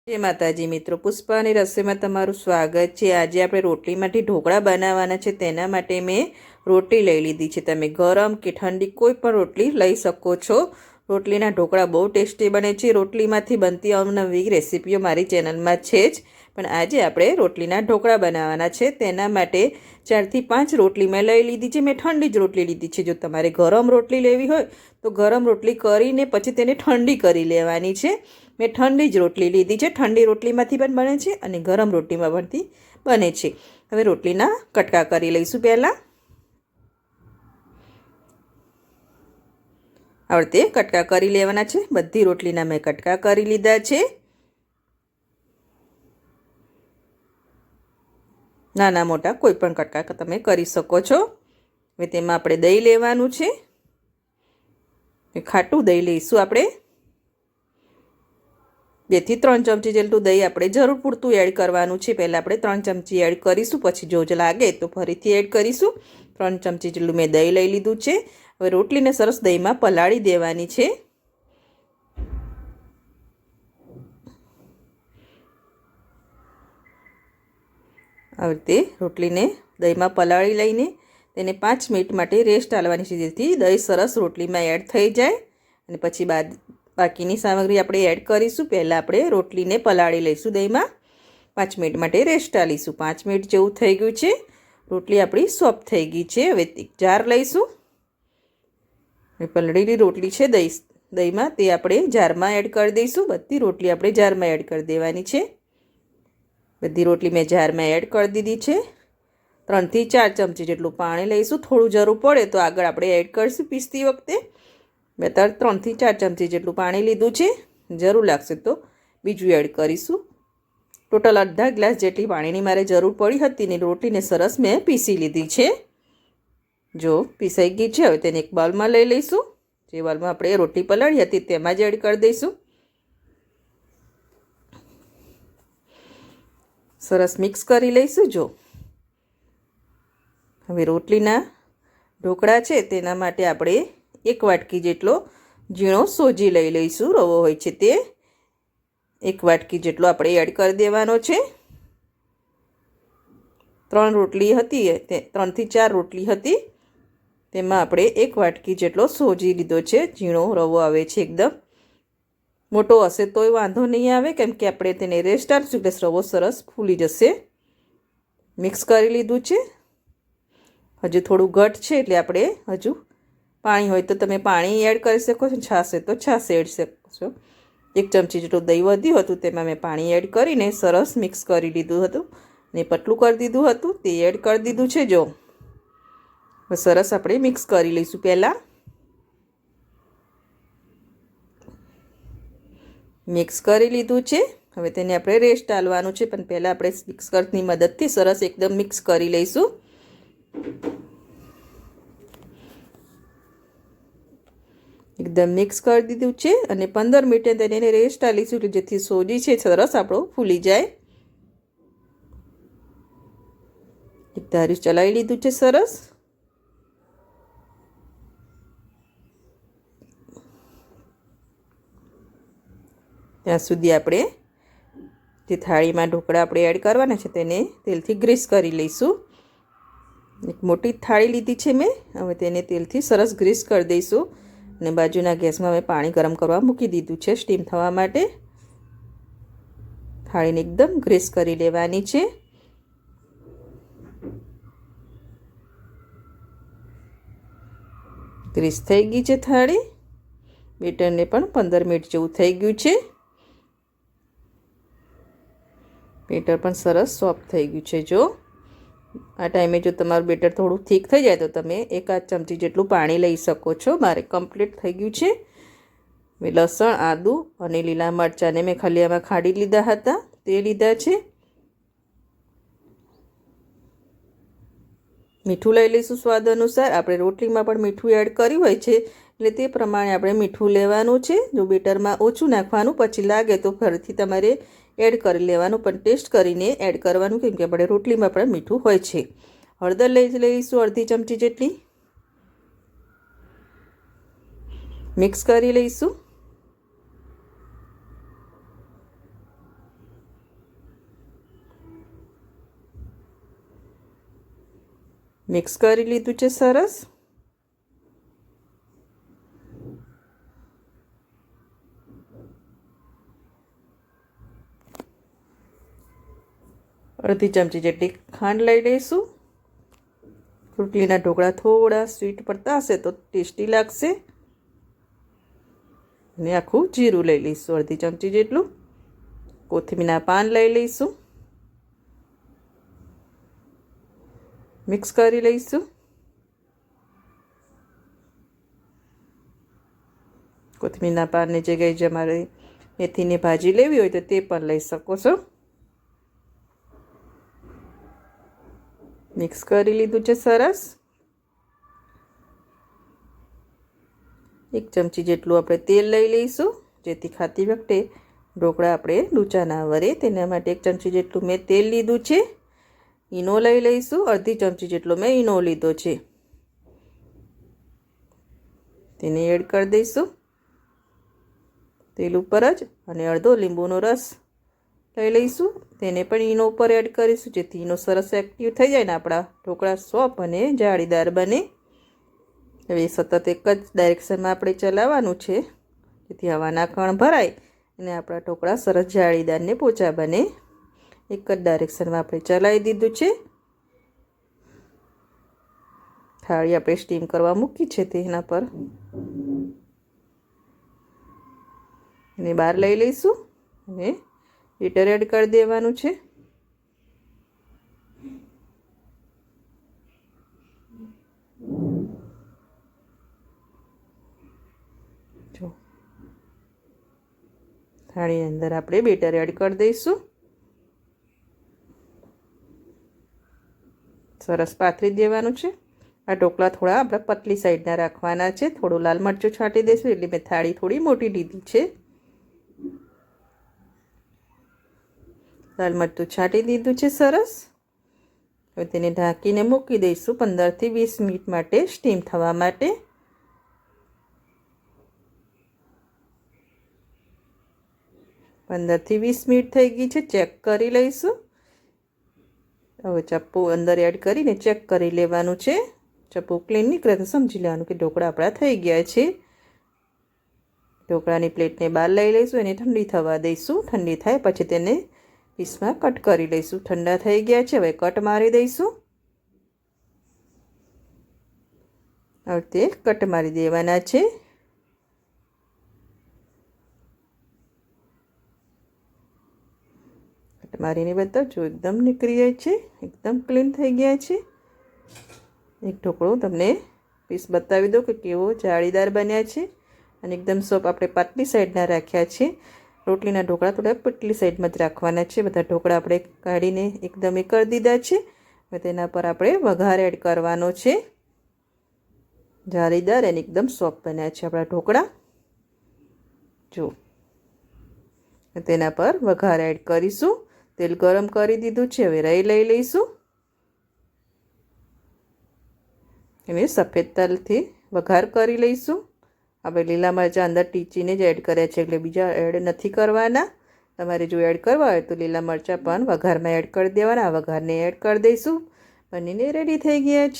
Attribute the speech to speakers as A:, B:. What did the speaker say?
A: જય માતાજી મિત્રો, પુષ્પાની રસોઈમાં તમારું સ્વાગત છે। આજે આપણે રોટલીમાંથી ઢોકળા બનાવવાના છે। તેના માટે મેં રોટલી લઈ લીધી છે। તમે ગરમ કે ઠંડી કોઈ પણ રોટલી લઈ શકો છો। રોટલીના ઢોકળા બહુ ટેસ્ટી બને છે। રોટલીમાંથી બનતી અવનવી રેસીપીઓ મારી ચેનલમાં છે જ, પણ આજે આપણે રોટલીના ઢોકળા બનાવવાના છે। તેના માટે 4 થી 5 રોટલી મેં લઈ લીધી છે। મેં ઠંડી જ રોટલી લીધી છે। જો તમારે ગરમ રોટલી લેવી હોય તો ગરમ રોટલી કરીને પછી તેને ઠંડી કરી લેવાની છે। મેં ઠંડી જ રોટલી લીધી છે। ઠંડી રોટલીમાંથી પણ બને છે અને ગરમ રોટલીમાં પણ બને છે। હવે રોટલીના કટકા કરી લઈશું। પહેલાં આ રીતે કટકા કરી લેવાના છે। બધી રોટલીના મેં કટકા કરી લીધા છે। નાના મોટા કોઈ પણ કટકા તમે કરી શકો છો। હવે તેમાં આપણે દહીં લેવાનું છે। ખાટું દહીં લઈશું આપણે। 2 થી 3 ચમચી જેટલું દહીં આપણે જરૂર પૂરતું એડ કરવાનું છે। પહેલાં આપણે 3 ચમચી એડ કરીશું, પછી જો લાગે તો ફરીથી એડ કરીશું। 3 ચમચી જેટલું મેં દહીં લઈ લીધું છે। હવે રોટલીને સરસ દહીંમાં પલાળી દેવાની છે। આ રીતે રોટલીને દહીંમાં પલાળી લઈને તેને 5 મિનિટ માટે રેસ્ટ આલવાની છે, જેથી દહીં સરસ રોટલીમાં એડ થઈ જાય અને પછી બાકીની સામગ્રી આપણે એડ કરીશું। પહેલાં આપણે રોટલીને પલાળી લઈશું દહીંમાં। 5 મિનિટ માટે રેસ્ટ આલીશું। 5 મિનિટ જેવું થઈ ગયું છે। રોટલી આપણી સોફ્ટ થઈ ગઈ છે। હવે એક જાર લઈશું। પલળેલી રોટલી છે દહીંમાં, તે આપણે જારમાં એડ કરી દઈશું। બધી રોટલી આપણે જારમાં એડ કરી દેવાની છે। બધી રોટલી મેં જારમાં એડ કરી દીધી છે। 3 થી 4 ચમચી જેટલું પાણી લઈશું। થોડું જરૂર પડે તો આગળ આપણે એડ કરીશું પીસતી વખતે। મેં 3 થી 4 ચમચી જેટલું પાણી લીધું છે। જરૂર લાગશે તો બીજું એડ કરીશું। ટોટલ અડધા ગ્લાસ જેટલી પાણીની મારે જરૂર પડી હતી ને રોટલીને સરસ મેં પીસી લીધી છે। જો પીસાઈ ગઈ છે। હવે તેને એક બાઉલમાં લઈ લઈશું। જે બાઉલમાં આપણે રોટલી પલાળી હતી તેમાં જ એડ કરી દઈશું। સરસ મિક્સ કરી લઈશું। જો હવે રોટલીના ઢોકળા છે તેના માટે આપણે 1 વાટકી જેટલો ઝીણો સોજી લઈ લઈશું। રવો હોય છે તે 1 વાટકી જેટલો આપણે એડ કરી દેવાનો છે। 3 રોટલી હતી, 3 થી 4 રોટલી હતી, તેમાં આપણે 1 વાટકી જેટલો સોજી લીધો છે। ઝીણો રવો આવે છે, એકદમ મોટો હશે તોય વાંધો નહીં આવે, કેમ કે આપણે તેને રેસ્ટ આપીશું એટલે રવો સરસ ફૂલી જશે। મિક્સ કરી લીધું છે। હજુ થોડું ઘટ છે એટલે આપણે હજુ પાણી હોય તો તમે પાણી એડ કરી શકો છો, છાશ હોય તો છાશ એડ શકો છો। 1 ચમચી જેટલું દહીં વધ્યું હતું તેમાં મેં પાણી એડ કરીને સરસ મિક્સ કરી લીધું હતું ને પતલું કરી દીધું હતું, તે એડ કરી દીધું છે। જો સરસ આપણે મિક્સ કરી લઈશું। પહેલાં મિક્સ કરી લીધું છે। હવે તેને આપણે રેસ્ટ આલવાનું છે, પણ પહેલાં આપણે મિક્સરની મદદથી સરસ એકદમ મિક્સ કરી લઈશું। એકદમ મિક્સ કરી દીધું છે અને 15 મિનિટે તેને રેસ્ટ આલીશું, જેથી સોજી છે સરસ આપણો ફૂલી જાય। એક ધારી ચલાવી લીધું છે સરસ। ત્યાં સુધી આપણે જે થાળીમાં ઢોકળા આપણે એડ કરવાના છે તેને તેલથી ગ્રીસ કરી લઈશું। એક મોટી થાળી લીધી છે મેં। હવે તેને તેલથી સરસ ગ્રીસ કરી દઈશું અને બાજુના ગેસમાં મેં પાણી ગરમ કરવા મૂકી દીધું છે સ્ટીમ થવા માટે। થાળીને એકદમ ગ્રીસ કરી લેવાની છે। ગ્રીસ થઈ ગઈ છે થાળી। બેટરને પણ 15 મિનિટ જેવું થઈ ગયું છે। બેટર પણ સરસ સોફ્ટ થઈ ગયું છે। જો આ ટાઈમે જો તમારું બેટર થોડું થીક થઈ જાય તો તમે 1 ચમચી જેટલું પાણી લઈ શકો છો। મારે કમ્પ્લીટ થઈ ગયું છે। મેં લસણ, આદું અને લીલા મરચાંને મેં ખલિયામાં ખાડી લીધા હતા, તે લીધા છે। મીઠું લઈ લઈશું સ્વાદ અનુસાર। આપણે રોટલીમાં પણ મીઠું એડ કર્યું હોય છે એટલે તે પ્રમાણે આપણે મીઠું લેવાનું છે। જો બેટરમાં ઓછું નાખવાનું, પછી લાગે તો ફરીથી તમારે એડ કરી લેવાનું, પણ ટેસ્ટ કરીને એડ કરવાનું, કેમ કે આપણે રોટલીમાં પણ મીઠું હોય છે। હળદર લઈ લઈશું અડધી ચમચી જેટલી। મિક્સ કરી લઈશું। મિક્સ કરી લીધું છે સરસ. અડધી ચમચી જેટલી ખાંડ લઈ લઈશું. રોટલીના ઢોકળા થોડા સ્વીટ પડતા હશે તો ટેસ્ટી લાગશે. અને આખું જીરું લઈ લઈશું અડધી ચમચી જેટલું. કોથમીરના પાન લઈ લઈશું. મિક્સ કરી લઈશું. કોથમીરના પાનની જગ્યાએ જે તમારે મેથીની ભાજી લેવી હોય તો તે પણ લઈ શકો છો. મિક્સ કરી લીધું છે સરસ. 1 ચમચી જેટલું આપણે તેલ લઈ લઈશું જેથી ખાતી વખતે ઢોકળા આપણે લૂંચા ના વરે. તેના માટે 1 ચમચી જેટલું મેં તેલ લીધું છે. ઈનો લઈ લઈશું. અડધી ચમચી જેટલો મેં ઈનો લીધો છે. તેને એડ કરી દઈશું તેલ ઉપર જ. અને અડધો લીંબુનો રસ લઈ લઈશું. તેને પણ ઈનો ઉપર એડ કરીશું જેથી ઈનો સરસ એક્ટિવ થઈ જાય ને આપણા ઢોકળા સોફ્ટ અને જાળીદાર બને. હવે સતત એક જ ડાયરેક્શનમાં આપણે ચલાવવાનું છે જેથી હવાના કણ ભરાય અને આપણા ઢોકળા સરસ જાળીદાર ને પોચા બને. એક જ ડાયરેક્શનમાં આપણે ચલાવી દીધું છે. થાળી આપણે સ્ટીમ કરવા મૂકી છે તેના પર એને બહાર લઈ લઈશું અને બેટર એડ કરી દેવાનું છે. જો થાળીની અંદર આપણે બેટર એડ કરી દઈશું. સરસ પાથરી દેવાનું છે. આ ઢોકળા થોડા આપણે પતલી સાઈડના રાખવાના છે. થોડું લાલ મરચું છાંટી દઈશું એટલે મેં થાળી થોડી મોટી લીધી છે. લાલ મરચું છાંટી દીધું છે સરસ. હવે તેને ઢાંકીને મૂકી દઈશું 15 થી 20 મિનિટ માટે સ્ટીમ થવા માટે. પંદર થી 20 મિનિટ થઈ ગઈ છે. ચેક કરી લઈશું. હવે ચપ્પુ અંદર એડ કરીને ચેક કરી લેવાનું છે. ચપ્પુ ક્લીન નીકળે તો સમજી લેવાનું કે ઢોકળા આપણા થઈ ગયા છે. ઢોકળાની પ્લેટને બહાર લઈ લઈશું. એને ઠંડી થવા દઈશું. ઠંડી થાય પછી તેને પીસમાં કટ કરી લઈશું. ઠંડા થઈ ગયા છે. હવે કટ મારી દઈશું. હવે તે કટ મારી દેવાના છે. કટ મારીને બતાવજો એકદમ નીકળી જાય છે. એકદમ ક્લીન થઈ ગયા છે. એક ઢોકળો તમને પીસ બતાવી દો કે કેવો જાળીદાર બન્યા છે અને એકદમ સોફ્ટ. આપણે પાતળી સાઈડના રાખ્યા છે. રોટલીના ઢોકળા થોડા પતલી સાઈડમાં જ રાખવાના છે. બધા ઢોકળા આપણે કાઢીને એકદમ એ કરી દીધા છે. હવે તેના પર આપણે વઘાર એડ કરવાનો છે. જાળીદાર અને એકદમ સોફ્ટ બન્યા છે આપણા ઢોકળા. જો તેના પર વઘાર એડ કરીશું. તેલ ગરમ કરી દીધું છે. હવે રાઈ લઈ લઈશું. એને સફેદ તલથી વઘાર કરી લઈશું. આપણે લીલા મરચાં અંદર ટીચીને જ એડ કર્યા છે એટલે બીજા એડ નથી કરવાના. તમારે જો એડ કરવા હોય તો લીલા મરચાં પણ વઘારમાં એડ કરી દેવાના. આ વઘારને એડ કરી દઈશું. બનીને રેડી થઈ ગયા છે.